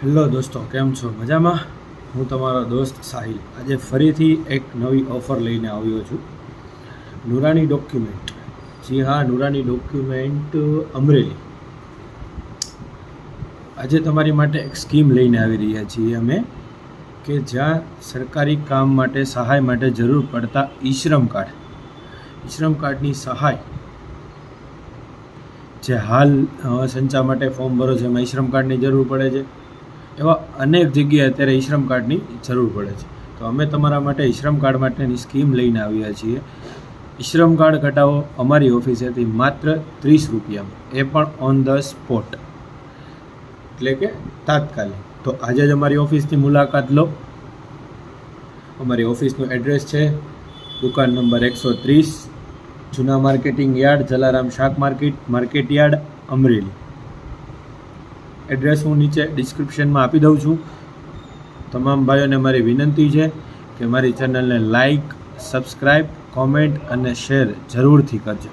Hello દોસ્તો, કેમ છો? મજામાં? હું તમારો દોસ્ત સાહિલ આજે ફરીથી એક નવી ઓફર લઈને આવ્યો છું. નુરાની ડોક્યુમેન્ટ. જી હા, નુરાની ડોક્યુમેન્ટ અમરેલી. આજે તમારી માટે એક સ્કીમ લઈને આવી રહ્યા છીએ અમે, કે જ્યાં સરકારી કામ માટે સહાય માટે જરૂર પડતા ઈ શ્રમ કાર્ડની સહાય, જે હાલ સંચા માટે ફોર્મ ભરો છો એમાં ઈ શ્રમ કાર્ડની જરૂર પડે છે, એવા અનેક જગ્યાએ અત્યારે ઈ શ્રમ કાર્ડની જરૂર પડે છે. તો અમે તમારા માટે ઈ શ્રમ કાર્ડ માટેની સ્કીમ લઈને આવ્યા છીએ. ઈ શ્રમ કાર્ડ કઢાવો અમારી ઓફિસેથી માત્ર 30 રૂપિયામાં, એ પણ ઓન ધ સ્પોટ, એટલે કે તાત્કાલિક. તો આજે જ અમારી ઓફિસની મુલાકાત લો. અમારી ઓફિસનું એડ્રેસ છે દુકાન નંબર 130, જૂના માર્કેટિંગ યાર્ડ, જલારામ શાક માર્કેટ યાર્ડ, અમરેલી. એડ્રેસ હું નીચે ડિસ્ક્રિપ્શનમાં આપી દઉં છું. તમામ ભાઈઓને મારી વિનંતી છે કે મારી ચેનલને લાઈક, સબસ્ક્રાઈબ, કોમેન્ટ અને શેર જરૂરથી કરજો.